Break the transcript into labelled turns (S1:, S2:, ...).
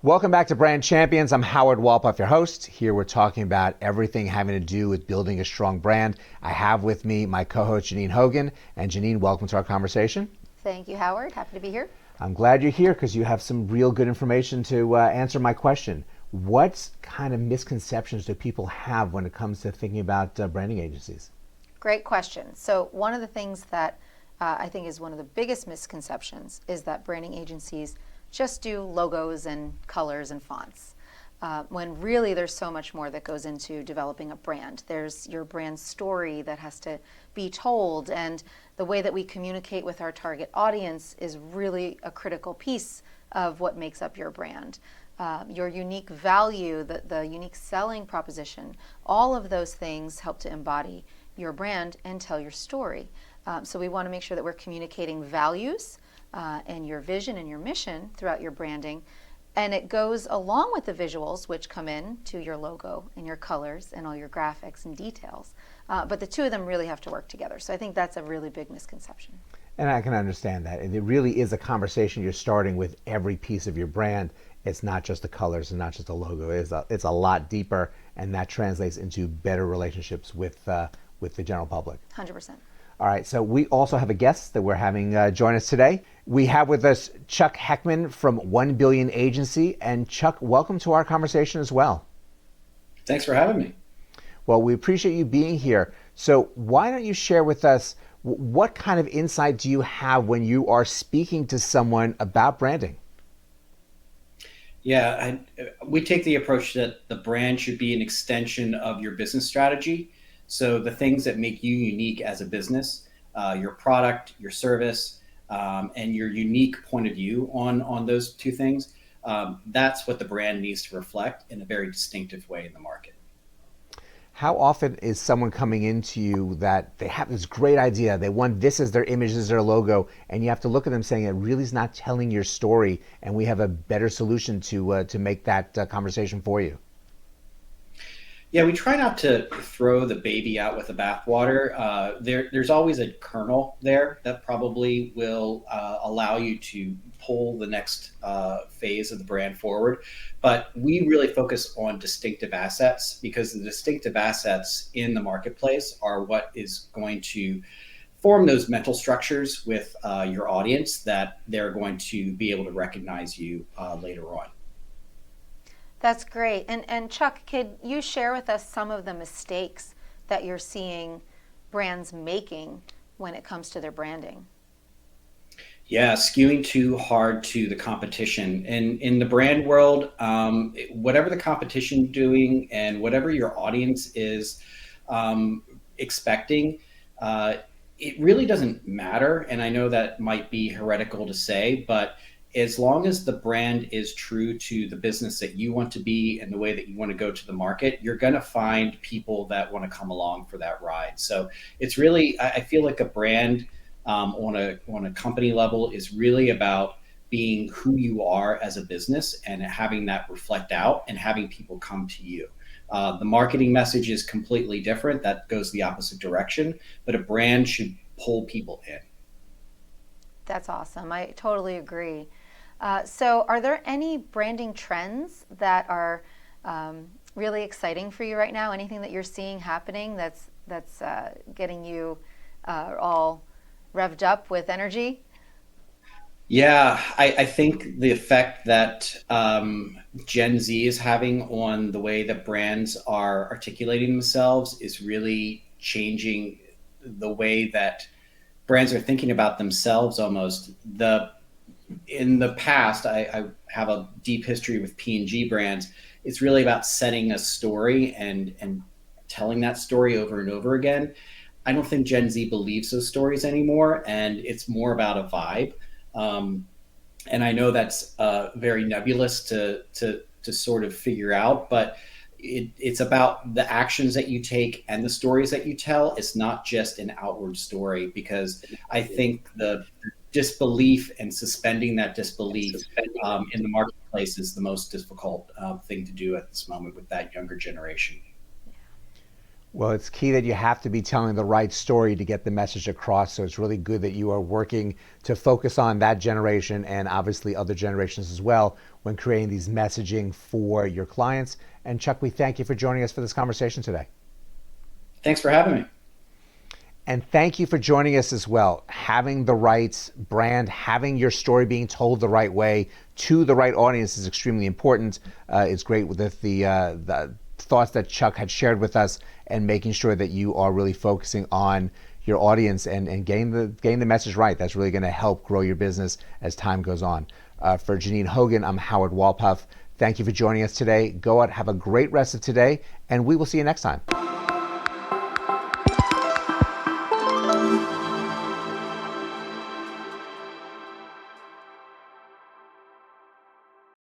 S1: Welcome back to Brand Champions. I'm Howard Wolpoff, your host. Here we're talking about everything having to do with building a strong brand. I have with me my co-host Janine Hogan. And Janine, welcome to our conversation.
S2: Thank you, Howard. Happy to be here.
S1: I'm glad you're here because you have some real good information to answer my question. What kind of misconceptions do people have when it comes to thinking about branding agencies?
S2: Great question. So one of the things that I think is one of the biggest misconceptions is that branding agencies just do logos and colors and fonts, when really there's so much more that goes into developing a brand. There's your brand story that has to be told, and the way that we communicate with our target audience is really a critical piece of what makes up your brand. Your unique value, the unique selling proposition, all of those things help to embody your brand and tell your story. So we want to make sure that we're communicating values and your vision and your mission throughout your branding. And it goes along with the visuals, which come in to your logo and your colors and all your graphics and details. But the two of them really have to work together. So I think that's a really big misconception.
S1: And I can understand that. It really is a conversation you're starting with every piece of your brand. It's not just the colors and not just the logo. It's a lot deeper, and that translates into better relationships with the general public.
S2: 100%.
S1: All right, so we also have a guest that we're having join us today. We have with us Chuck Heckman from OneBillion Agency. And Chuck, welcome to our conversation as well.
S3: Thanks for having me.
S1: Well, we appreciate you being here. So why don't you share with us what kind of insight do you have when you are speaking to someone about branding?
S3: Yeah, we take the approach that the brand should be an extension of your business strategy. So the things that make you unique as a business, your product, your service, and your unique point of view on those two things, that's what the brand needs to reflect in a very distinctive way in the market.
S1: How often is someone coming into you that they have this great idea, they want this as their image, this as their logo, and you have to look at them saying it really is not telling your story, and we have a better solution to make that conversation for you?
S3: Yeah, we try not to throw the baby out with the bathwater. There's always a kernel there that probably will allow you to pull the next phase of the brand forward. But we really focus on distinctive assets, because the distinctive assets in the marketplace are what is going to form those mental structures with your audience that they're going to be able to recognize you later on.
S2: That's great. And Chuck, could you share with us some of the mistakes that you're seeing brands making when it comes to their branding?
S3: Yeah, skewing too hard to the competition. In the brand world, whatever the competition doing and whatever your audience is expecting, it really doesn't matter. And I know that might be heretical to say, but as long as the brand is true to the business that you want to be and the way that you want to go to the market, you're going to find people that want to come along for that ride. So it's really, I feel like a brand on a company level is really about being who you are as a business and having that reflect out and having people come to you. The marketing message is completely different. That goes the opposite direction, but a brand should pull people in.
S2: That's awesome. I totally agree. So are there any branding trends that are really exciting for you right now? Anything that you're seeing happening that's getting you all revved up with energy?
S3: Yeah, I think the effect that Gen Z is having on the way that brands are articulating themselves is really changing the way that brands are thinking about themselves almost. In the past, I have a deep history with P&G brands. It's really about setting a story and telling that story over and over again. I don't think Gen Z believes those stories anymore, and it's more about a vibe. And I know that's very nebulous to sort of figure out, but it's about the actions that you take and the stories that you tell. It's not just an outward story, because I think the disbelief and suspending that disbelief in the marketplace is the most difficult thing to do at this moment with that younger generation.
S1: Well, it's key that you have to be telling the right story to get the message across. So it's really good that you are working to focus on that generation and obviously other generations as well when creating these messaging for your clients. And Chuck, we thank you for joining us for this conversation today.
S3: Thanks for having me.
S1: And thank you for joining us as well. Having the right brand, having your story being told the right way to the right audience is extremely important. It's great with the thoughts that Chuck had shared with us and making sure that you are really focusing on your audience and getting the message right. That's really going to help grow your business as time goes on. For Janine Hogan, I'm Howard Wolpoff. Thank you for joining us today. Go out, have a great rest of today, and we will see you next time.